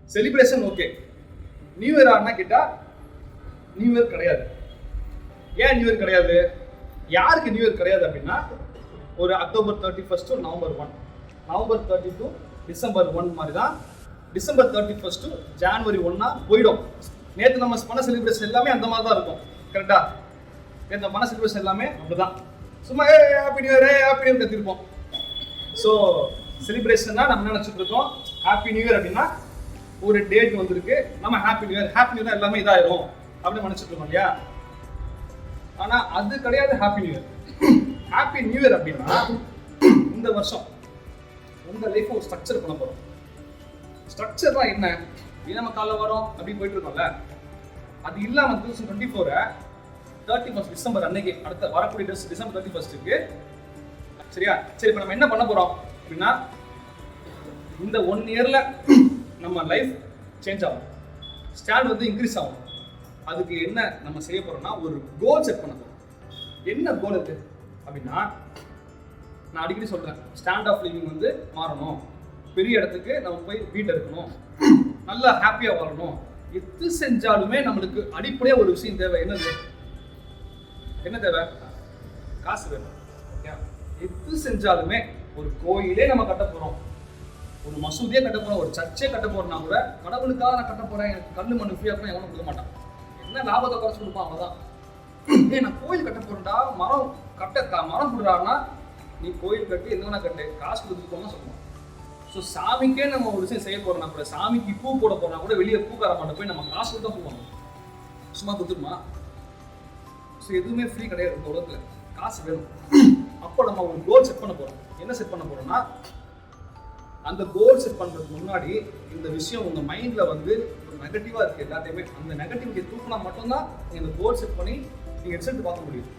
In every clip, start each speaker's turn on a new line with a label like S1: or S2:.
S1: Celebration okay. New year ஆனா கேட்டா new year கிடையாது. ஏன் நியூ இயர் கிடையாது? யாருக்கு நியூ இயர் கிடையாது அப்படின்னா, ஒரு October 31 to November 1, November 30 to December 1 மாதிரி தான். டிசம்பர் 31 டு ஜான்வரி 1 போயிடும். நேற்று நம்ம பண்ண செலிப்ரேஷன் எல்லாமே அந்த மாதிரி தான் இருக்கும். கரெக்டா? நேற்று பண்ண செலிப்ரேஷன் எல்லாமே அப்படிதான். சும்மா happy new year happy new year கத்திருப்போம். ஸோ செலிப்ரேஷன்னா நம்ம என்ன நினச்சிட்டு இருக்கோம்? ஹாப்பி நியூ இயர் அப்படின்னா ஒரு டேட் வந்திருக்கு, நம்ம ஹாப்பி நியூ இயர் எல்லாமே இதாயிரும் அப்படின்னு நினைச்சிட்டு இருக்கோம் இல்லையா? ஆனா அது கிடையாது happy new year. Happy new year அப்படின்னா இந்த வருஷம் உங்க லைஃப் ஒரு ஸ்ட்ரக்சர் பண்ண போறோம். ஸ்ட்ரக்சர்லாம் என்ன? நம்ம காலைல வரோம் அப்படி போயிட்டு இருக்கோம்ல, அது இல்லாம 2024 31 டிசம்பர் அன்னைக்கு, அடுத்த வரக்கூடிய டிசம்பர் 31க்கு சரியா? சரி, இப்போ நம்ம என்ன பண்ண போறோம் அப்படின்னா, இந்த 1 இயர்ல நம்ம லைஃப் சேஞ்ச் ஆகும், ஸ்டாண்ட் வந்து இன்க்ரீஸ் ஆகும். அதுக்கு என்ன நம்ம செய்ய போறோம்னா, ஒரு கோல் செட் பண்ண போறோம். என்ன கோல் இருக்கு அப்படின்னா, நான் அடிக்கடி சொல்றேன், ஸ்டாண்ட் ஆஃப் லிவிங் வந்து மாறணும், பெரிய இடத்துக்கு நம்ம போய் வீட்டை இருக்கணும், நல்லா ஹாப்பியா வாழணும். எது செஞ்சாலுமே நம்மளுக்கு அடிப்படையா ஒரு விஷயம் தேவை. என்னது? என்ன தேவை? காசு வேணும். எது செஞ்சாலுமே, ஒரு கோயிலே நம்ம கட்ட போறோம், ஒரு மசூதியே கட்ட போறோம், ஒரு சர்ச்சே கட்ட போறோம்னா கூட, கடவுளுக்காக நான் கட்ட போறேன், எனக்கு கண்ணு மண்ணு ஃப்ரீயா இருக்கணும் எவனும் கொடுக்க மாட்டான். என்ன லாபத்தை குறைச்சு கொடுப்பான் அவங்கதான். நான் கோயில் கட்ட போறேன்டா, மரம் கொடுறான்னா, நீ கோயில் கட்டி என்ன கட்டு, காசு கொடுத்துக்கோன்னு சொல்லுவான். ஸோ சாமிக்கே நம்ம ஒரு விஷயம் செய்ய போறோம்னா கூட, சாமிக்கு பூ போட போறோம்னா கூட வெளியே பூக்கார மாட்டோம் போய் நம்ம காசு கொடுத்தா போவாங்க. சும்மா கொடுத்துருமா? ஸோ எதுவுமே ஃப்ரீ கிடையாது இந்த உலகத்துல, காசு வேணும். அப்போ நம்ம ஒரு கோல் செட் பண்ண போறோம். என்ன செட் பண்ண போறோம்னா, அந்த கோல் செட் பண்றதுக்கு முன்னாடி இந்த விஷயம் உங்க மைண்ட்ல வந்து ஒரு நெகட்டிவா இருக்கு எல்லாத்தையுமே, அந்த நெகட்டிவிட்டியை தூக்கினா மட்டும்தான் நீங்க இந்த கோல் செட் பண்ணி நீங்க ரிசல்ட் பார்க்க முடியும்.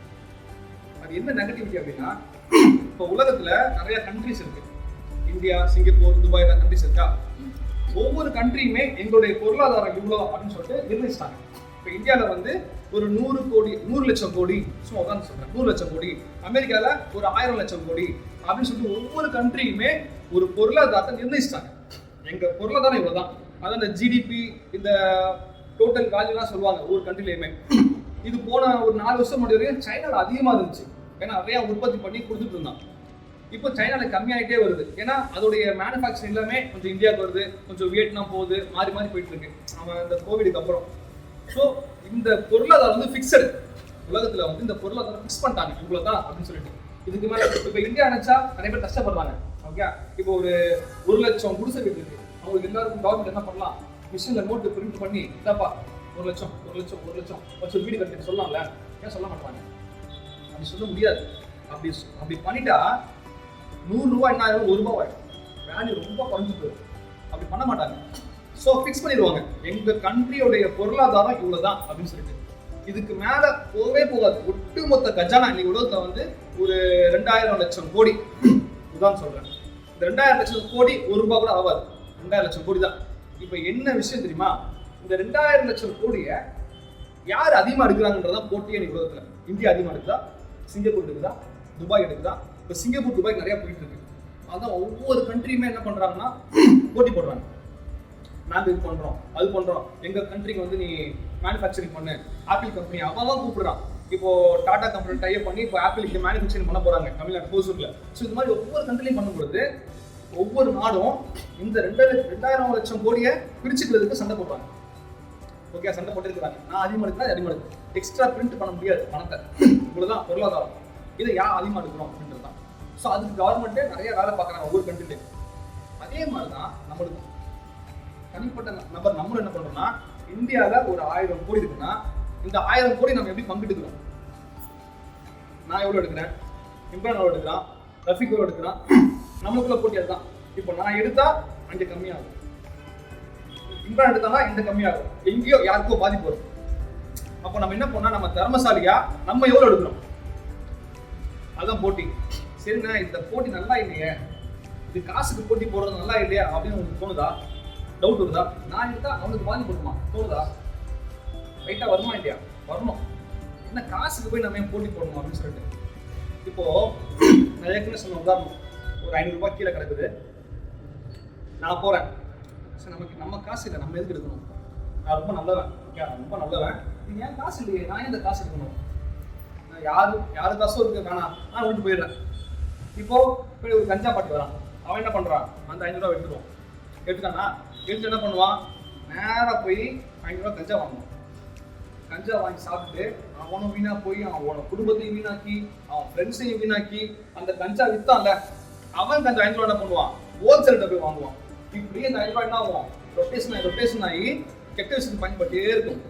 S1: அது என்ன நெகட்டிவிட்டி அப்படின்னா, இப்போ உலகத்துல நிறைய கண்ட்ரிஸ் இருக்கு, இந்தியா, சிங்கப்பூர், துபாய் கண்ட்ரிஸ் இருக்கா. ஒவ்வொரு கண்ட்ரியுமே எங்களுடைய பொருளாதாரம் இவ்வளோ அப்படின்னு சொல்லிட்டு நிர்ணயிச்சிட்டாங்க. இப்போ இந்தியாவில் வந்து ஒரு 100 லட்சம் கோடி, சும்மா உட்காந்து சொல்றேன், 100 லட்சம் கோடி, அமெரிக்காவில் ஒரு 1000 லட்சம் கோடி அப்படின்னு சொல்லிட்டு ஒவ்வொரு கண்ட்ரியுமே ஒரு பொருளாதாரத்தை நிர்ணயிச்சிட்டாங்க. எங்க பொருளாதாரம் இவ்வளவுதான். அதான் இந்த ஜிடிபி, இந்த டோட்டல் வேல்யூலாம் சொல்லுவாங்க ஒவ்வொரு கண்ட்ரிலையுமே. இது போன ஒரு 4 வருஷம் முன்னாடி வரைக்கும் சைனால அதிகமா இருந்துச்சு, ஏன்னா நிறைய உற்பத்தி பண்ணி கொடுத்துட்டு இருந்தான். இப்போ சைனால கம்மியாயிட்டே வருது, ஏன்னா அதோடைய மேனுஃபேக்சரிங் எல்லாமே கொஞ்சம் இந்தியாவுக்கு வருது, கொஞ்சம் வியட்நாம் போகுது, மாறி மாறி போயிட்டு இருக்கு அவன் இந்த கோவிடுக்கு அப்புறம். ஸோ இந்த பொருளாதாரம் வந்து ஃபிக்ஸடு, உலகத்துல வந்து இந்த பொருளாதாரம் ஃபிக்ஸ் பண்ணிட்டாங்க இவ்வளவுதான் அப்படின்னு சொல்லிட்டு. இதுக்கு மேல இப்போ இந்தியா நினைச்சா நிறைய பேர் கஷ்டப்படுறாங்க. ஓகே, இப்போ ஒரு 1 லட்சம் குடிசை வீடு இருக்கு, அவங்களுக்கு எல்லாருக்கும் கவர்மெண்ட் என்ன பண்ணலாம், மிஷின்ல நோட்டு பிரிண்ட் பண்ணி, இதாப்பா 1 லட்சம் வச்சு வீடு கட்டி சொல்லலாம்ல. ஏன் சொல்ல மாட்டாங்க? அப்படி சொல்ல முடியாது. அப்படி பண்ணிட்டா 100 ரூபாய் என்ன ஆயிரும், 1 ரூபாய் ஆயிடும், வேல்யூ ரொம்ப குறைஞ்சு போயிடும். அப்படி பண்ண மாட்டாங்க. ஸோ ஃபிக்ஸ் பண்ணிடுவாங்க, எங்க கண்ட்ரியோடைய பொருளாதாரம் இவ்வளவுதான் அப்படின்னு சொல்லிட்டு. இதுக்கு மேல போகவே போகாது. ஒட்டுமொத்த கஜானா இன்னைக்கு உலகத்துல வந்து ஒரு 2000 லட்சம் கோடி உதான் சொல்றேன். இந்த 2000 லட்சம் கோடி 1 ரூபாய் கூட ஆகாது, 2000 லட்சம் கோடி தான். இப்ப என்ன விஷயம் தெரியுமா? இந்த 2000 லட்சம் கோடியை யார் அதிகமா எடுக்கிறாங்கன்றதான் போட்டியே இன்னைக்கு உலகத்துல. இந்தியா அதிகமா எடுக்குதா, சிங்கப்பூர் எடுக்குதா, துபாய் எடுக்குதா? இப்ப சிங்கப்பூர், துபாய் நிறைய போயிட்டு இருக்கு. அதான் ஒவ்வொரு கண்ட்ரியுமே என்ன பண்றாங்கன்னா போட்டி போடுறாங்க. நாங்க இது பண்றோம், அது பண்றோம், எங்க கண்ட்ரிக்கு வந்து நீ மேனுஃபேக்சரிங் பண்ணு. ஆப்பிள் கம்பெனி அவன் கூப்பிடுறான். இப்போ டாடா கம்பெனி டைப் பண்ணி இப்போ ஆப்பிள் மேனுஃபேக்சரிங் பண்ண போறாங்க தமிழ்நாடு ஹோசூர்ல. ஸோ இது மாதிரி ஒவ்வொரு கண்ட்ரிலையும் பண்ணும்பொழுது ஒவ்வொரு நாடும் இந்த 2000 லட்சம் கோடியை பிரிச்சுக்கிறதுக்கு சண்டை போடுறாங்க. ஓகே, சண்டை போட்டு இருக்கிறாங்க. நான் அதிகமாக எடுக்கிறேன், அதிகமாக எடுக்கிறேன், எக்ஸ்ட்ரா பிரிண்ட் பண்ண முடியாது பணத்தை, இவ்வளவுதான் பொருளாதாரம், இதை யார் அதிகமாக எடுக்கிறோம் அப்படின்றது தான். ஸோ அதுக்கு கவர்மெண்ட்டே நிறைய வேலை பார்க்குறாங்க ஒவ்வொரு கண்ட்ரிலையும். அதே மாதிரி தான் நம்மளுக்கு தனிப்பட்ட நபர் நம்மளும் என்ன பண்றோம்னா, இந்தியாவில் ஒரு 1000 கோடி இருக்குன்னா இந்த 1000 கோடி நம்ம எப்படி பங்கிட்டுக்கிறோம்? நான் எவ்வளவு எடுக்கிறேன், இம்ரான் எவ்வளவு எடுக்கிறான், ரஃபிக் எவ்வளவு எடுக்கிறான், நம்மளுக்குள்ள போட்டி அதுதான். இப்போ நான் எடுத்தா அங்கே கம்மியாகும், இம்ரான் எடுத்தானா இந்த கம்மியாகும், எங்கேயோ யாருக்கோ பாதிப்பு வரும். அப்போ நம்ம என்ன பண்ணா, நம்ம திறமசாலியா நம்ம எவ்வளவு எடுக்கிறோம் அதான் போட்டி. சரிண்ணா, இந்த போட்டி நல்லா இல்லையே, இது காசுக்கு போட்டி போடுறது நல்லா இல்லையா அப்படின்னு உங்களுக்கு தோணுதா? டவுட் வருதா? நான் எடுத்தா அவனுக்கு பாதிப்பு வருமா தோணுதா? ரைட்டா வருமா இல்லையா? வரணும். என்ன காசுக்கு போய் நம்ம ஏன் போட்டி போடணும் அப்படின்னு சொல்லிட்டு. இப்போ நான் ஏற்கனவே சொன்ன உதாரணம், ஒரு 500 ரூபாய் கீழே கிடக்குது, நான் போறேன், சரி நமக்கு நம்ம காசு இல்லை, நம்ம எதுக்கு எடுக்கணும்? நான் ரொம்ப நல்லவன், ரொம்ப நல்லவன், நீ ஏன் காசு இல்லையே, நான் இந்த காசு எடுக்கணும்? யாரு காசும் இருக்கு வேணாம், நான் விட்டு போயிடுறேன். இப்போ போய் ஒரு கஞ்சா பாட்டு வரான், அவன் என்ன பண்றான்? அந்த 500 ரூபா எடுத்துருவான். எடுத்துட்டானா எடுத்து என்ன பண்ணுவான்? நேராக போய் 500 ரூபா கஞ்சா வாங்குவான். கஞ்சா வாங்கி சாப்பிட்டுட்டு அவனும் வீணா போய் அவனோட குடும்பத்தையும் வீணாக்கி அவன் ஃப்ரெண்ட்ஸையும் வீணாக்கி அந்த கஞ்சா வித்தான்ல அவன் கஞ்சா 500 ரூபா என்ன பண்ணுவான்? ஹோல்சேல்கிட்ட போய் வாங்குவான். இப்படியே அந்த 500 ரூபா என்ன ஆகும்? ரொட்டேஷன் ஆகி கெட்ட விஷயத்துக்கு பயன்பட்டே இருக்கும்.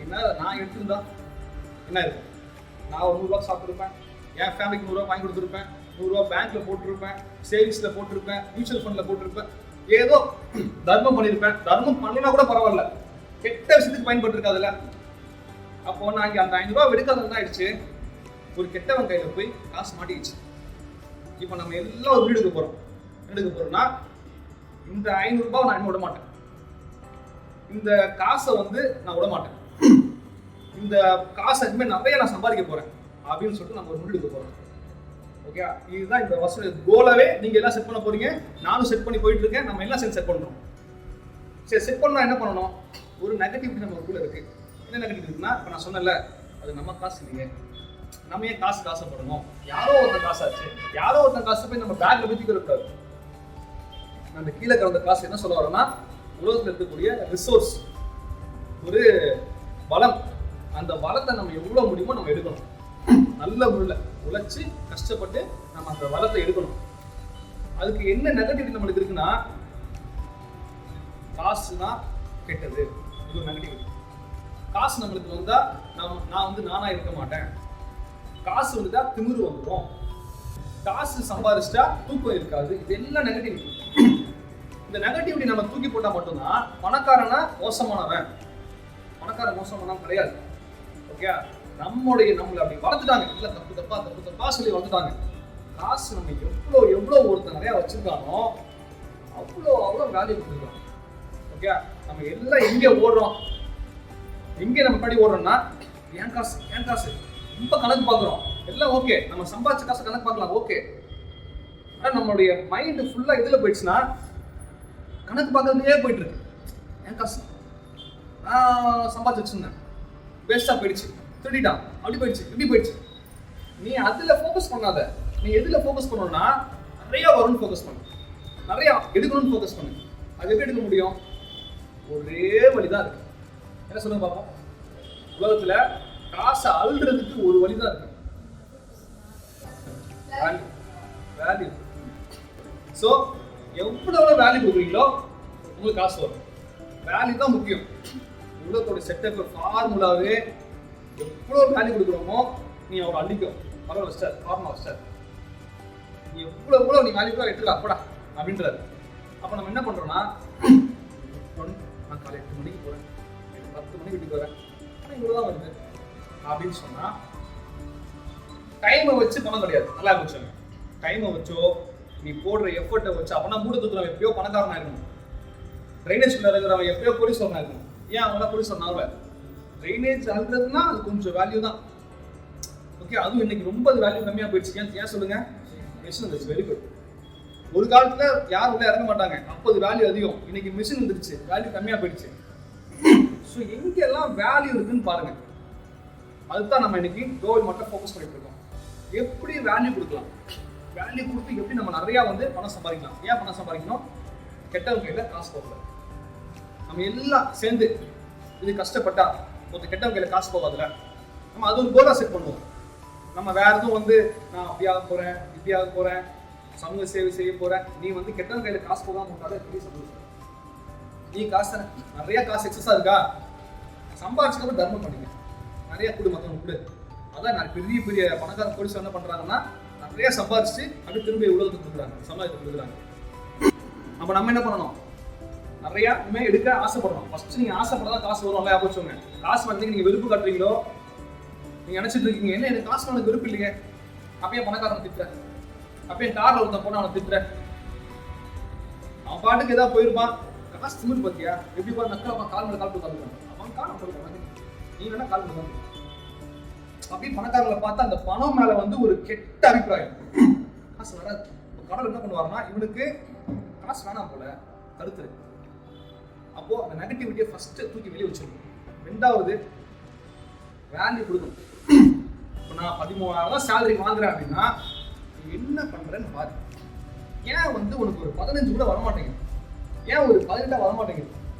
S1: என்ன நான் எடுத்துருந்தா என்ன இருக்கும்? நான் ஒரு 100 ரூபா சாப்பிட்டுருப்பேன், என் ஃபேமிலிக்கு 100 ரூபா வாங்கி கொடுத்துருப்பேன், 100 ரூபா பேங்க்ல போட்டிருப்பேன், சேவிங்ஸ்ல போட்டிருப்பேன், மியூச்சுவல் ஃபண்ட்ல போட்டிருப்பேன், ஏதோ தர்மம் பண்ணியிருப்பேன். தர்மம் பண்ணலன்னா கூட பரவாயில்ல, கெட்ட விஷயத்துக்கு பயன்பட்டு இருக்காதுல்ல. அப்போ நான் இங்க அந்த 500 ரூபா எடுக்காத என்ன ஆயிடுச்சு? ஒரு கெட்டவன் கையில போய் காசு மாட்டிக்கிச்சு. இப்போ நம்ம எல்லாம் ஒரு வீடு எடுக்க போறோம்னா இந்த 500 ரூபாய் நான் விட மாட்டேன், இந்த காசை நான் விட மாட்டேன், இந்த காசை இனிமேல் நிறைய நான் சம்பாதிக்க போறேன் அப்படின்னு சொல்லிட்டு நம்ம ஒரு முடிவு எடுக்க போறோம். ஓகே, இதுதான் இந்த வருஷம் கோலாவே நீங்க எல்லாம் செட் பண்ண போறீங்க, நானும் செட் பண்ணி போயிட்டு இருக்கேன். நம்ம எல்லாம் செட் பண்றோம். சரி, செட் பண்ணா என்ன பண்ணணும்? ஒரு நெகட்டிவிட்டி நமக்குள்ள இருக்கு. என்ன நெகட்டிவ் இருக்குன்னா, இப்போ நான் சொன்னேன்ல, அது நம்ம காசு இல்லையே, நம்ம ஏன் காசுப்படணும்? யாரோ ஒருத்தன் காசு போய் நம்ம பேக்ல ஊத்திக்க கூடாது. அந்த கீழே கிடந்த காசு என்ன சொல்ல வரோம்னா, உலகத்தில் இருக்கக்கூடிய ரிசோர்ஸ், ஒரு வளம். அந்த வளத்தை நம்ம எவ்வளவு முடியுமோ நம்ம எடுக்கணும். நல்ல முறையில் உழைச்சி கஷ்டப்பட்டு நம்ம அந்த வளத்தை எடுக்கணும். அதுக்கு என்ன நெகட்டிவிட்டி நம்மளுக்கு இருக்குன்னா, காசுனா கெட்டது, இது ஒரு நெகட்டிவிட்டி. காசு நம்மளுக்கு வந்தா நான் நானா இருக்க மாட்டேன், காசு வந்துட்டா திமிரு வந்துடும், காசு சம்பாதிச்சிட்டா தூக்கம் இருக்காது, இது எல்லாம் நெகட்டிவிட்டி. இந்த நெகட்டிவிட்டி நம்ம தூக்கி போட்டா மட்டும்தான் பணக்காரனா மோசமானவன். பணக்காரன் மோசமானவன் கிடையாது. ஓகே, நம்மளை அப்படி வளர்த்துட்டாங்க, இல்ல தப்பு தப்பா சொல்லி வளர்த்துட்டாங்க. காசு நம்ம எவ்வளவு ஒருத்தர் நிறைய வச்சிருக்கானோ அவ்வளோ வேல்யூ கொடுத்துருக்கோம். ஓகே, நம்ம எல்லாம் எங்க ஓடுறோம், எங்க நம்ம படி ஓடுறோம்னா என் காசு ரொம்ப கணக்கு பார்க்குறோம். எல்லாம் ஓகே, நம்ம சம்பாதிச்ச காசு கணக்கு பார்க்கலாம், ஓகே. ஆனால் நம்மளுடைய மைண்ட் ஃபுல்லா இதுல போயிடுச்சுன்னா கணக்கு பார்க்கறதுலயே போயிட்டு இருக்கு. என் காசு நான் சம்பாதிச்சு வச்சிருந்தேன், வேஸ்டா போயிடுச்சு, திருடிட்டான், அப்படி போயிடுச்சு, இப்படி போயிடுச்சு. நீ அதுல ஃபோக்கஸ் பண்ணாத. நீ எதுல ஃபோக்கஸ் பண்ணணும்னா, நிறைய வரும்னு ஃபோக்கஸ் பண்ணு, நிறைய எடுக்கணும்னு ஃபோக்கஸ் பண்ணு. அது எப்படி எடுக்க முடியும்? ஒரே வழிதான் இருக்கு. என்ன சொல்லுங்க பாப்போம்? உலகத்துல காசை அள்ளுறதுக்கு ஒரு வழிதான் இருக்கு, வேல்யூ. சோ எவ்வளவு வேல்யூ கொடுக்குறீங்களோ உங்களுக்கு காசு வரும். வேல்யூ தான் முக்கியம். உலகத்தோட செட்டப் ஃபார்முலாவே எவ்வளவு வேல்யூ கொடுக்குறோமோ நீ அவரை அள்ளிக்கும். பரவாயில்ல ஸ்டார், ஃபார்முலா ஸ்டார், நீ எவ்வளவு நீ வேல்யூ எடுத்துக்கலாம் அப்படா அப்படின்றாரு. அப்ப நம்ம என்ன பண்றோம்னா, நான் காலை 8 மணிக்கு போறேன், 10 மணிக்கு வீட்டுக்கு வரேன், இவ்வளவுதான் வருது அப்படின்னு சொன்னா டைமை வச்சு பணம் கிடையாது. நல்லா வச்சாங்க, டைமை வச்சோ நீ போடுற எஃபர்ட்டை வச்சு அப்பனா மூட தூக்குறவன் எப்பயோ பணக்காரனா இருக்கணும், ட்ரைனேஜ் இருக்கிறவன் எப்பயோ கோடீஸ்வரனா இருக்கணும். ஏன் அவங்களாம் கோடீஸ்வரனாக? ட்ரைனேஜ் அழுறதுன்னா அது கொஞ்சம் வேல்யூ தான். ஓகே, அதுவும் இன்னைக்கு ரொம்ப அது வேல்யூ கம்மியா போயிடுச்சு. ஏன் சொல்லுங்க? மிஷின் வந்துருச்சு, வெரி குட். ஒரு காலத்துல யாரும் உள்ள இறங்க மாட்டாங்க, அப்போது வேல்யூ அதிகம். இன்னைக்கு மிஷின் வந்துருச்சு, வேல்யூ கம்மியா போயிடுச்சு. ஸோ எங்கெல்லாம் வேல்யூ இருக்குன்னு பாருங்க. அதுதான் நம்ம இன்னைக்கு கோவில் மட்டும் ஃபோக்கஸ் பண்ணிட்டு இருக்கோம். எப்படி வேல்யூ கொடுக்கலாம், வேல்யூ கொடுத்து எப்படி நம்ம நிறைய பணம் சம்பாதிக்கலாம். ஏன் பணம் சம்பாதிக்கணும்? கெட்டவங்க கையில காசு போகல. நம்ம எல்லாம் சேர்ந்து இது கஷ்டப்பட்டா ஒருத்தர் கெட்டவங்க கையில காசு போகாதுல, நம்ம அது ஒரு கோலா செட் பண்ணுவோம். நம்ம வேற எதுவும் நான் அப்படியாக போறேன், இப்படியாக போறேன், சமூக சேவை செய்ய போறேன், நீ கெட்டவங்க கையில காசு போகாம போட்டாலே பெரிய சந்தோஷம். நீ காசு நிறைய காசு எக்ஸஸா இருக்கா, சம்பாதிச்சுக்க தர்மம் பண்ணுங்க, நிறைய கொடு, மத்தவங்க கொடு. அதான் நான் பெரிய பணக்கார போலீஸ் என்ன பண்றாங்கன்னா, நிறைய சம்பாதிச்சு அப்படி திரும்ப உலகத்துக்கு கொடுக்குறாங்க, சமாஜத்துக்கு கொடுக்குறாங்க. அப்ப நம்ம என்ன பண்ணணும்? நிறைய இனிமே எடுக்க ஆசைப்படணும். ஃபர்ஸ்ட் நீங்க ஆசைப்படதான் காசு வரும். நல்லா போச்சுங்க. காசு நீங்க வெறுப்பு காட்டுறீங்களோ, நீங்க நினைச்சிட்டு இருக்கீங்க, என்ன எனக்கு காசு எனக்கு வெறுப்பு இல்லையே, அப்பயே பணக்காரன் திட்டுற, அப்பயே கார்ல ஒருத்தன் போனா அவனை திட்டுற, அவன் பாட்டுக்கு ஏதாவது போயிருப்பான், காசு திமிரு பார்த்தியா எப்படி பாரு, நக்கா கால் மேல கால் போட்டு அவன் காலம் போடுவான், நீ வேணா கால் போட்டு. அப்படியே பணக்காரங்களை பார்த்தா அந்த பணம் மேல ஒரு கெட்ட அபிப்பிராயம், காசு வராது. கடவுள் என்ன பண்ணுவாருன்னா, இவனுக்கு காசு வேணாம் போல, தடுத்துரு, அப்போ அந்த நெகட்டிவிட்டியை ஃபர்ஸ்ட் தூக்கி வெளியே வச்சிடணும். ரெண்டாவது வேல்யூ கொடுக்கணும். இப்போ நான் 13,000 சேலரி வாங்குறேன் அப்படின்னா நீ என்ன பண்றேன்னு பாரு. ஏன் வந்து உனக்கு ஒரு 15 கூட வரமாட்டேங்குது, ஏன் ஒரு 18 வரமாட்டேங்குது,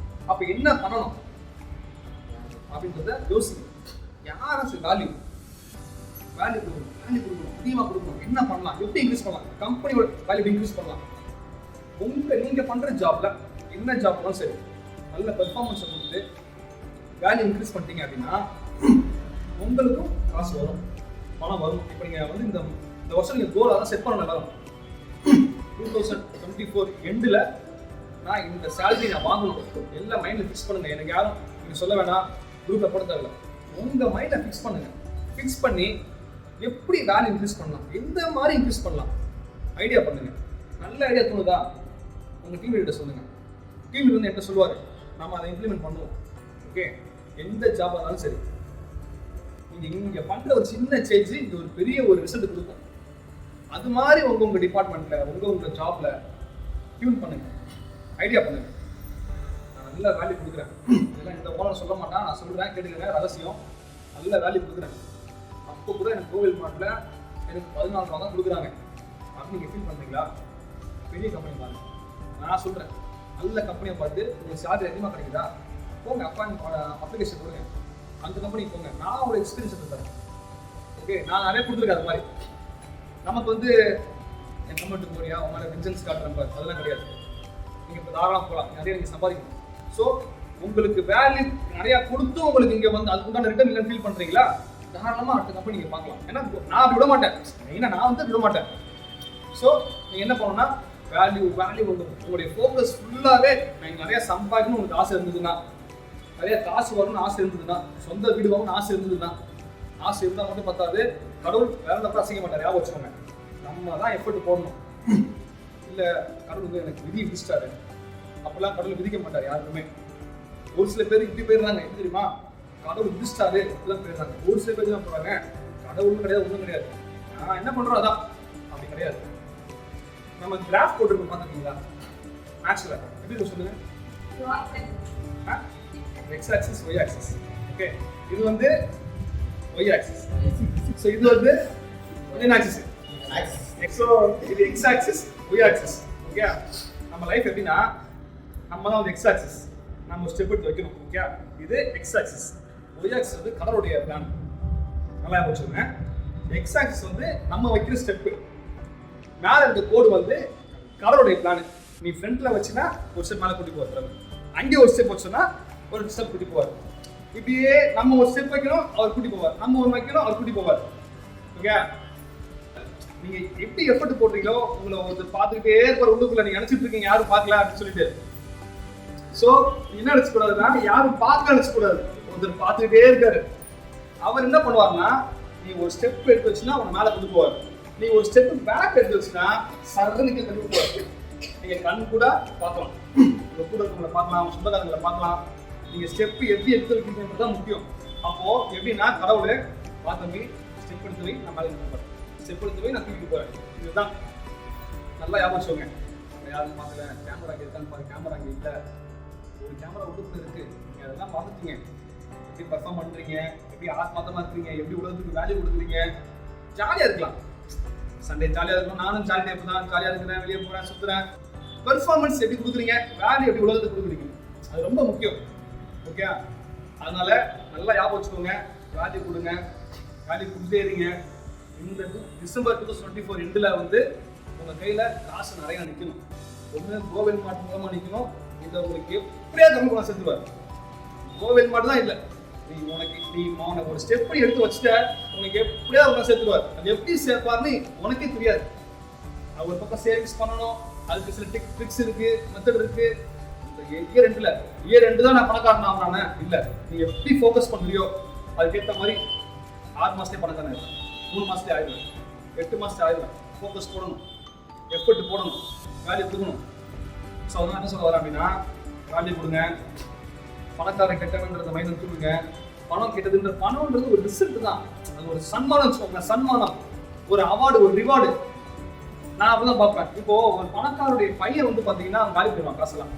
S1: அப்ப என்ன பண்ணணும் அப்படின்றத யோசிக்கணும். யாரும் வேல்யூ கொடுக்கணும், அதிகமாக கொடுக்கணும். என்ன பண்ணலாம், எப்படி இன்க்ரீஸ் பண்ணலாம், கம்பெனியோட வேல்யூ இன்க்ரீஸ் பண்ணலாம். நீங்க பண்ற ஜாப்ல என்ன ஜாப் பண்ணாலும் சரி, நல்ல பெர்ஃபார்மன்ஸ் கொடுத்து வேல்யூ இன்க்ரீஸ் பண்ணிட்டீங்க அப்படின்னா உங்களுக்கும் காசு வரும், பணம் வரும். இப்போ நீங்க வந்து இந்த வருஷம் நீங்க கோல் அதான் செட் பண்ண எல்லாரும் 2024 எண்டில் நான் இந்த சேலரி நான் வாங்கணும், எல்லாம் மைண்டில் ஃபிக்ஸ் பண்ணுங்க. எனக்கு யாரும் நீங்க சொல்ல வேணாம், குரூப்பில் போட தேவையில்ல, உங்க மைண்டில் ஃபிக்ஸ் பண்ணுங்க. ஃபிக்ஸ் பண்ணி எப்படி வேல்யூ இன்க்ரீஸ் பண்ணலாம், எந்த மாதிரி இன்க்ரீஸ் பண்ணலாம் ஐடியா பண்ணுங்க. நல்ல ஐடியா தோணுதா உங்க டீம் லீடர் சொல்லுங்க. டீம் லீடர் வந்து என்ன சொல்லுவாரு, நம்ம அதை இம்ப்ளிமெண்ட் பண்ணுவோம். ஓகே, எந்த ஜாப் ஆனாலும் சரி நீங்க பண்ற ஒரு சின்ன சேஞ்ச் இங்க ஒரு பெரிய ஒரு ரிசல்ட் கொடுக்கும். அது மாதிரி உங்க டிபார்ட்மெண்ட்ல உங்க ஜாப்ல டியூன் பண்ணுங்க, ஐடியா பண்ணுங்க. நான் நல்ல வேல்யூ கொடுக்குறேன், இதெல்லாம் இந்த ஓனர் சொல்ல மாட்டான், நான் சொல்றேன் கேட்டுக்கங்க, ரகசியம். நல்ல வேல்யூ கொடுக்குறேன். அப்போ கூட எனக்கு கோவில் மாட்டில் எனக்கு 14 ரூபா தான் கொடுக்குறாங்க அப்படின்னு நீங்க ஃபீல் பண்றீங்களா? பெரிய கம்பெனி பாருங்க, நான் சொல்றேன், நல்ல கம்பெனியை பார்த்து உங்களுக்கு சேலரி அதிகமாக கிடைக்குதா, போங்க அப்ளிகேஷன் கொடுங்க, அந்த கம்பெனிக்கு போங்க. நான் ஒரு எக்ஸ்பீரியன்ஸ் தரேன். ஓகே, நான் நிறைய கொடுத்துருக்கேன். அது மாதிரி நமக்கு வந்து என் கம்பெனிக்கு போறியா, உங்களால வெஞ்சன்ஸ் காட்டுற நம்பர் அதெல்லாம் கிடையாது. நீங்க இப்போ தாராளமாக போகலாம், நிறைய நீங்க சம்பாதிக்கணும். ஸோ உங்களுக்கு வேல்யூ நிறைய கொடுத்தும் உங்களுக்கு இங்க வந்து அதுக்குண்டான ரிட்டர்ன் இல்லைன்னு ஃபீல் பண்றீங்களா, தாராளமாக அடுத்த கம்பெனி நீங்க பார்க்கலாம். ஏன்னா நான் அப்படி விட மாட்டேன், மெயினாக நான் வந்து விட மாட்டேன். ஸோ நீங்க என்ன பண்ணணும்னா வேல்யூ உங்களுடைய ஃபோக்கஸ் ஃபுல்லாகவே நீங்கள் நிறைய சம்பாதிக்கணும் உங்களுக்கு ஆசை இருந்ததுன்னா, நிறைய காசு வரணும்னு ஆசை இருந்ததுன்னா, சொந்த வீடு வாங்கணும்னு ஆசை இருந்ததுன்னா, ஆசை இருந்தால் மட்டும் பத்தாது, கடவுள் வேற தப்பா செய்ய மாட்டார். ஞாபகம் வச்சுக்கோங்க, நம்ம தான் எஃபர்ட் போடணும். இல்லை கடவுள் வந்து எனக்கு விதி விதிச்சிட்டாரு, அப்பெல்லாம் கடவுள் விதிக்க மாட்டார் யாருக்குமே. ஒரு சில பேர் இப்படி போயிடுறாங்க, எப்படி தெரியுமா, கடவுள் விதிச்சிட்டாரு அப்படிலாம் போயிடுறாங்க. ஒரு சில பேர் தான் போறாங்க, கடவுளும் கிடையாது, ஒன்றும் கிடையாது, நான் என்ன பண்றோம் அதான், அப்படி கிடையாது. நம்ம கிராஃப் போட்டுருக்கோம் பார்த்துருக்கீங்களா மேக்ஸ்ல, எப்படி சொல்லுங்க, X axis Y axis. Okay, இது வந்து ஒய் ஆக்சிஸ், ஸோ இது வந்து ஒய் ஆக்சிஸ். ஸோ இது X axis Y axis. Okay, நம்ம லைஃப் எப்படின்னா நம்ம தான் வந்து எக்ஸ் ஆக்சிஸ், நம்ம ஒரு ஸ்டெப் எடுத்து வைக்கணும். ஓகே, இது எக்ஸ் ஆக்சிஸ். ஒய் ஆக்சிஸ் வந்து கடவுளுடைய பிளான், நல்லா வச்சுக்கோங்க. எக்ஸ் ஆக்சிஸ் வந்து நம்ம வைக்கிற ஸ்டெப்பு, மேலே இருக்க கோடு வந்து கடவுளுடைய பிளான். நீ ஃப்ரண்ட்ல வச்சுன்னா ஒரு ஸ்டெப் மேலே கூட்டி போவார், அங்கே ஒரு ஸ்டெப் வச்சோன்னா ஒரு ஸ்டெப் கூட்டி போவார். இப்படியே நம்ம ஒரு ஸ்டெப் வைக்கணும், அவர் கூட்டி போவார், நம்ம ஒரு வைக்கணும், அவர் கூட்டி போவார். ஓகே, நீங்க எப்படி எஃபர்ட் போடுறீங்களோ உங்களை ஒரு பார்த்துக்கிட்டே இருப்பார் உள்ளுக்குள்ள. நீங்க நினைச்சிட்டு இருக்கீங்க யாரும் பார்க்கல அப்படின்னு சொல்லிட்டு. சோ என்ன நினைச்சு கூடாதுன்னா, யாரும் பார்க்க நினைச்சு கூடாது, ஒருத்தர் பார்த்துக்கிட்டே இருக்காரு. அவர் என்ன பண்ணுவாருன்னா, நீ ஒரு ஸ்டெப் எடுத்து வச்சுன்னா அவனை மேலே கொண்டு போவார், நீ ஒரு ஸ்டெப் பேக் எடுத்து வச்சுன்னா சரணுக்கு கொண்டு போவார். நீங்க கண் கூட பார்க்கலாம், உங்க கூட இருக்கவங்களை பார்க்கலாம், சொந்தக்காரங்களை பார்க்கலாம். நீங்க ஸ்டெப் எப்படி எடுத்து வைக்கிறீங்கிறது தான் முக்கியம். அப்போ எப்படின்னா கடவுளை பார்த்தமே ஸ்டெப் எடுத்து வை, நான் மேலே போகிறேன், ஸ்டெப் எடுத்து வை, நான் தூக்கிட்டு போறேன். இதுதான் நல்லா ஞாபகம் வச்சுக்கோங்க. யாரும் பார்க்கல, கேமரா அங்கே இருக்கான்னு பாரு, கேமரா அங்கே இல்லை, ஒரு கேமரா உள்ளுக்குள்ள இருக்கு, நீங்க அதெல்லாம் பார்த்துட்டீங்க. எப்படி பர்ஃபார்ம் பண்றீங்க, எப்படி ஆத்மாத்தமா இருக்கீங்க, எப்படி உலகத்துக்கு வேல்யூ கொடுக்குறீங்க, ஜாலியா இருக்கலாம். சண்டே ஜாலியா இருக்கும், நானும் ஜாலி டைப் தான், ஜாலியா இருக்கிறேன், வெளியே போறேன், சுத்துறேன். பெர்ஃபார்மன்ஸ் எப்படி கொடுக்குறீங்க, வேல்யூ எப்படி உலகத்துக்கு கொடுக்குறீங்க, அது ரொம்ப முக்கியம். ஓகே, அதனால நல்லா ஞாபகம் வச்சுக்கோங்க, வேல்யூ கொடுங்க, வேல்யூ கொடுத்தே இருங்க. இந்த டிசம்பர் 2024 எண்டில் வந்து உங்க கையில காசு நிறைய நிற்கணும். ஒன்று கோவில் மாட்டு மூலமா நிற்கணும், இதை உங்களுக்கு எப்படியா தமிழ் பணம் சேர்த்துவார். கோவில் மாட்டு தான் இல்லை, நீ ஒரு ஸ்டெப் எடுத்து வச்சுட்ட, உனக்கு எப்படியா பணம் சேர்த்துவார். அது எப்படி சேர்ப்பார்னு உனக்கே தெரியாது. ஒரு பக்கம் சேவிங்ஸ் பண்ணணும், அதுக்கு சில ட்ரிக்ஸ் இருக்கு, மெத்தட் இருக்கு. இயர் ரெண்டு தான் நான் பணக்காரன் ஆகுறானே இல்லை, நீங்க எப்படி ஃபோக்கஸ் பண்றியோ அதுக்கேற்ற மாதிரி 6 மாசத்துலேயே பணக்காரன் ஆயிடும், 3 மாசத்துலேயே ஆயிடும், 8 மாசத்துலேயே ஆயிடும். ஃபோக்கஸ் போடணும், எஃபர்ட் போடணும், வேல்யூ கொடுக்கணும். ஸோ அதெல்லாம் என்ன சொல்ல வரேன் அப்படின்னா, வேல்யூ கொடுங்க. பணக்காரன் கெட்டவன்றத மைண்ட் கொடுங்க. பணம் கெட்டதுன்ற பணம்ன்றது ஒரு ரிசல்ட் தான், அது ஒரு சன்மானம் வச்சுக்கோங்க. சன்மானம், ஒரு அவார்டு, ஒரு ரிவார்டு. நான் அப்படிதான் பார்ப்பேன். இப்போ ஒரு பணக்காரருடைய பையன் வந்து பாத்தீங்கன்னா அவன் காலி போயிடுவான் காசெல்லாம்.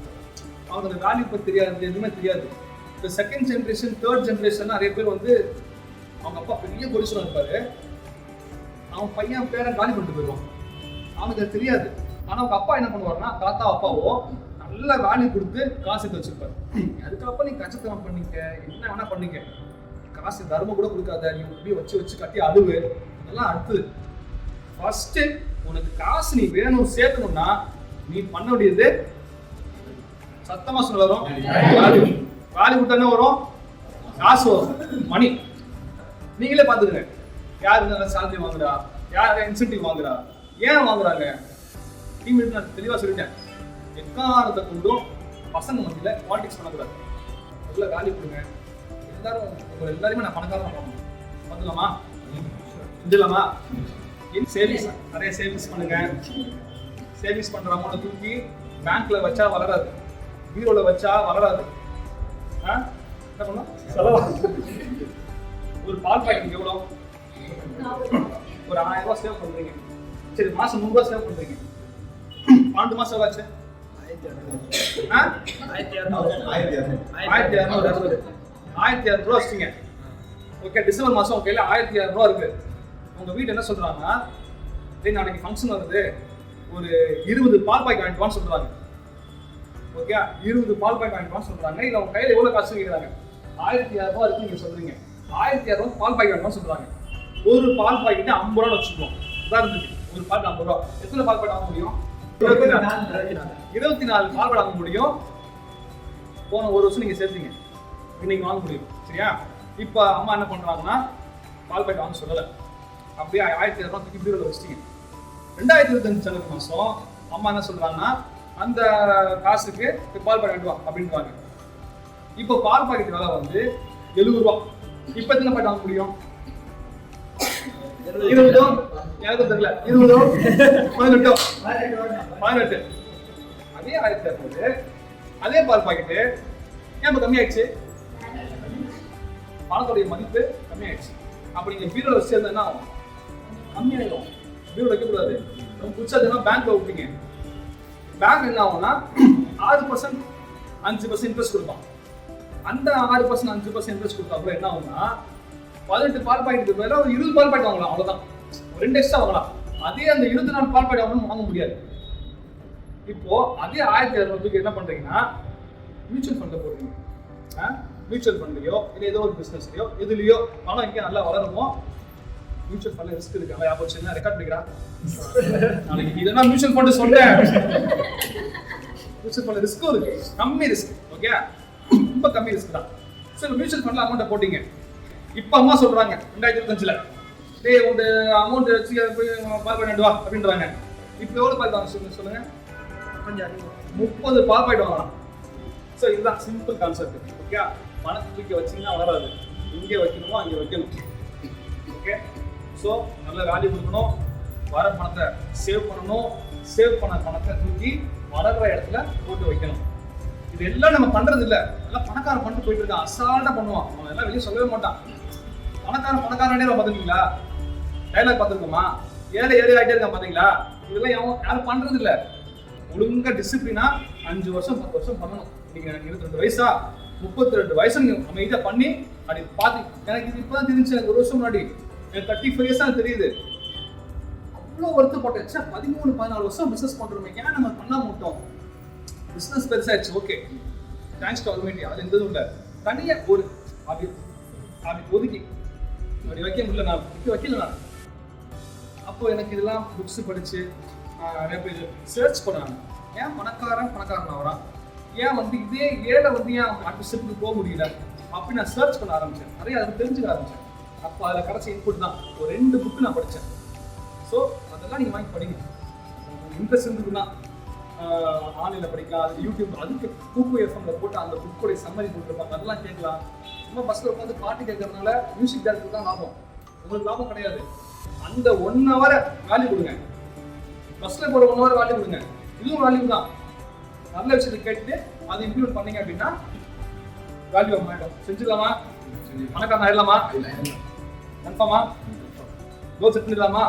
S1: அவங்களுக்கு வேல்யூ பற்றி தெரியாது, எதுவுமே தெரியாது. இப்போ செகண்ட் ஜென்ரேஷன், தேர்ட் ஜென்ரேஷன் நிறைய பேர் வந்து அவங்க அப்பா பெரிய பொலிஷனாக இருப்பாரு, அவன் பையன் பேரன் காலி பண்ணிட்டு போயிடுவான், அவனுக்கு அது தெரியாது. ஆனால் அவங்க அப்பா என்ன பண்ணுவாருன்னா, தாத்தா அப்பாவோ நல்ல வேல்யூ கொடுத்து காசு எடுத்து வச்சிருப்பாரு. அதுக்கப்புறம் நீ கச்சத்தனம் பண்ணிக்க, என்ன வேணா பண்ணிக்க, காசு தர்மம் கூட கொடுக்காத, நீ இப்படியே வச்சு கட்டி அழுவு, அதெல்லாம் அடுத்தது. ஃபர்ஸ்ட் உனக்கு காசு நீ வேணும் சேர்க்கணும்னா நீ பண்ண வேண்டியது, சத்தமா சொல்ல வரும், வேல்யூ கொடுத்தானே வரும், காசு வரும், மணி. நீங்களே பாத்துக்கங்க, யார் நல்ல சேலரி வாங்குறா, யார் இன்சென்டிவ் வாங்குறா, ஏன் வாங்குறாங்க. டீம் நான் தெளிவா சொல்லிட்டேன், எக்காரணத்தை கொண்டும் பசங்க மத்தியில பாலிடிக்ஸ் பண்ணக்கூடாது, நல்ல வேல்யூ கொடுங்க. எல்லாருமே நான் பணக்காரன் பண்ணணும், பார்த்துலாமா, செஞ்சிடலாமா. சேவிங்ஸ் நிறைய சேவிங்ஸ் பண்ணுங்க. சேவிங்ஸ் பண்ற அமௌண்ட்டை தூக்கி பேங்க்ல வச்சா வளராது, பீரோல வச்சா வளராது. என்ன பண்ணும், செலவா. ஒரு பால் பாக்கெட் எவ்வளோ, ஒரு 1000 ரூபாய் சேவ் பண்றீங்க, சரி மாசம் 100 ரூபாய் சேவ் பண்றீங்க, 12 மாசம் ஆச்சு 1200 ரூபா வச்சிங்க. ஓகே, டிசம்பர் மாசம் உங்க கையில 1200 ரூபா இருக்கு. உங்க வீட்டு என்ன சொல்றாங்கன்னா, நாளைக்கு ஃபங்க்ஷன் வருது, ஒரு 20 பால் பாக்கெட் வாங்கிட்டு வான்னு சொல்றாங்க. ஓகே, 20 பால் பாக்கெட் வாங்கிட்டு வான்னு சொல்றாங்க. இல்ல உங்க கையில எவ்வளவு காசு கேக்குறாங்க, 1600 ரூபா இருக்கு நீங்க சொல்றீங்க, 1600 ரூபா பால் பாக்கெட் வாங்கிட்டு சொல்றாங்க. ஒரு பால் பாக்கெட் 50 ரூபா வச்சுக்கோம், உதாரணத்துக்கு ஒரு பால் 50 ரூபா. எத்தனை பால் பாக்கெட் வாங்க முடியும், 24 பால் பாக்கெட் வாங்க முடியும். போன ஒரு வருஷம் நீங்க சேர்த்தீங்க, இன்னைக்கு வாங்க முடியும், சரியா. இப்ப அம்மா என்ன பண்றாங்கன்னா, பால் பாக்கெட் வாங்க சொல்லல, அப்படியே 1600 ரூபா தூக்கி பீரோல வச்சிட்டீங்க. 2025 ஜனவரி மாசம் அம்மா என்ன சொல்றாங்கன்னா, அந்த காசுக்கு பால் பாக்கெட் வா அப்படின்றாங்க. இப்போ பால் பாக்கெட் விலை வந்து 70 ரூபா. இப்ப எத்தனை பாக்கெட் வாங்க முடியும், 20 எனக்கு தெரியல, 20 18. அதே 1600, அதே பால் பாக்கெட்டு ஏன் கம்மியாயிடுச்சு, பணத்துடைய மதிப்பு கம்மியாயிடுச்சு. அப்ப நீங்க பீரோல வச்சு என்ன ஆகும், கம்மியாயிடும். பீரோல வைக்கக்கூடாது, புடிச்சதுன்னா பேங்க்ல விட்டீங்க, பேங்க் என்ன ஆகும்னா 6% 5% இன்ட்ரெஸ்ட் கொடுப்பான். அந்த 6% 5% இன்ட்ரெஸ்ட் கொடுத்தா என்ன ஆகும்னா, 18 பால் பாக்கெட்டுக்கு மேல ஒரு 20 பால் பாக்கெட் வாங்கலாம், அவ்வளவுதான், 2 எக்ஸ்ட்ரா வாங்கலாம். அதே அந்த 24 பால் பாக்கெட் வாங்க முடியாது. இப்போ அதே 1600 ரூபாய்க்கு என்ன பண்றீங்கன்னா, மியூச்சுவல் ஃபண்ட்ல போடுறீங்க. மியூச்சுவல் ஃபண்ட்லயோ இல்லை ஏதோ ஒரு பிசினஸ்லயோ எதுலயோ பணம் இங்கே நல்லா வளருமோ. மியூச்சுவல் ஃபண்ட்ல ரிஸ்க் இருக்காங்க, ஞாபகம் வச்சுன்னா ரெக்கார்ட் பண்ணிக்கிறான். நாளைக்கு இதெல்லாம் மியூச்சுவல் ஃபண்ட் சொல்றேன், மியூச்சுவல் ஃபண்ட்ல ரிஸ்க்கும் இருக்கு, கம்மி ரிஸ்க். ஓகே, ரொம்ப கம்மி ரிஸ்க் தான். சரி, மியூச்சுவல் ஃபண்ட்ல அமௌண்ட்டை போட்டீங்க. இப்போ அம்மா சொல்றாங்க 2025ல, டேய் உங்க அமௌண்ட் வச்சு போய் பால் பாக்கெட் வா அப்படின்றாங்க. இப்போ எவ்வளவு பால் வாங்க சொல்லுங்க, 30 பால் பாக்கெட் வாங்கலாம். ஸோ இதுதான் சிம்பிள் கான்செப்ட். ஓகே, பணத்தை தூக்கி வச்சிங்கன்னா வளராது, இங்கே வைக்கணுமோ அங்கே வைக்கணும். ஓகே, ஸோ நல்ல வேல்யூ கொடுக்கணும், வர பணத்தை சேவ் பண்ணணும், சேவ் பண்ண பணத்தை தூக்கி வளர்ற இடத்துல போட்டு வைக்கணும். இது எல்லாம் நம்ம பண்றது இல்லை, எல்லாம் பணக்காரன் பண்ணிட்டு போயிட்டு இருக்கான், அசால்ட்டா பண்ணுவான், அவன் எல்லாம் வெளியே சொல்லவே மாட்டான். பணக்காரனே பார்த்துருக்கீங்களா, டைலாக் பார்த்துருக்கோமா, ஏழை ஆகிட்டே இருக்கான் பார்த்தீங்களா, இதெல்லாம் யாரும் பண்றது இல்லை. ஒழுங்கா டிசிப்ளினா 5 வருஷம் 10 வருஷம் பண்ணணும். நீங்க 22 வயசா 32 வயசு நீங்க அமைதியா பண்ணி அப்படி பார்த்து, எனக்கு இது இப்பதான் தெரிஞ்சு, எனக்கு 1 வருஷம் முன்னாடி, எனக்கு 35 இயர்ஸா தெரியுது. அவ்வளோ வருத்தப்பட்டேன், 13-14 வருஷம் பிசினஸ் பண்றோமே, ஏன் நம்ம பண்ண மாட்டோம். பிசினஸ் பெருசாயிடுச்சு, ஓகே, தேங்க்ஸ் டு ஆல்மைட்டி, அது எந்ததும் இல்லை. தனியா ஒரு அப்படி ஒதுக்கி அப்படி வைக்க முடியல, நான் வைக்கல. நான் அப்போ எனக்கு இதெல்லாம் புக்ஸ் படிச்சு நிறைய பேர் சர்ச் பண்ணாங்க, ஏன் பணக்காரன் ஆகிறான், ஏன் வந்து இதே ஏழை வந்து ஏன் அடுத்த ஸ்டெப்புக்கு போக முடியல அப்படி நான் சர்ச் பண்ண ஆரம்பிச்சேன், நிறைய அதை தெரிஞ்சுக்க ஆரம்பிச்சேன். அப்போ அதில் கிடைச்ச இன்புட் தான் ஒரு 2 புக்கு நான் படித்தேன். ஸோ அதெல்லாம் நீங்கள் வாங்கி படிங்க, இன்ட்ரெஸ்ட் இருந்துக்குன்னா ஆன்லைனில் படிக்கலாம், அது யூடியூப், அதுக்கு கூப்பு எஃப்எம்ல போட்டு அந்த புக்கோடைய சம்மரி கொடுத்துருப்பாங்க, அதெல்லாம் கேட்கலாம். நம்ம பஸ்ஸில் உட்காந்து பாட்டு கேட்கறதுனால மியூசிக் டேரக்டர் தான் லாபம், உங்களுக்கு லாபம் கிடையாது. அந்த 1 hour வேல்யூ கொடுங்க, பஸ்ஸில் போகிற 1 hour வேல்யூ கொடுங்க, இதுவும் வேல்யூ தான். நல்ல விஷயத்தை கேட்டுட்டு அதை இம்ப்ளிமெண்ட் பண்ணீங்க அப்படின்னா வேல்யூ ஆகிடும். செஞ்சுக்கலாமா, பணக்காரன் ஆயிடலாமா, கன்ஃபார்மா, கோல் செட் பண்ணிடலாமா?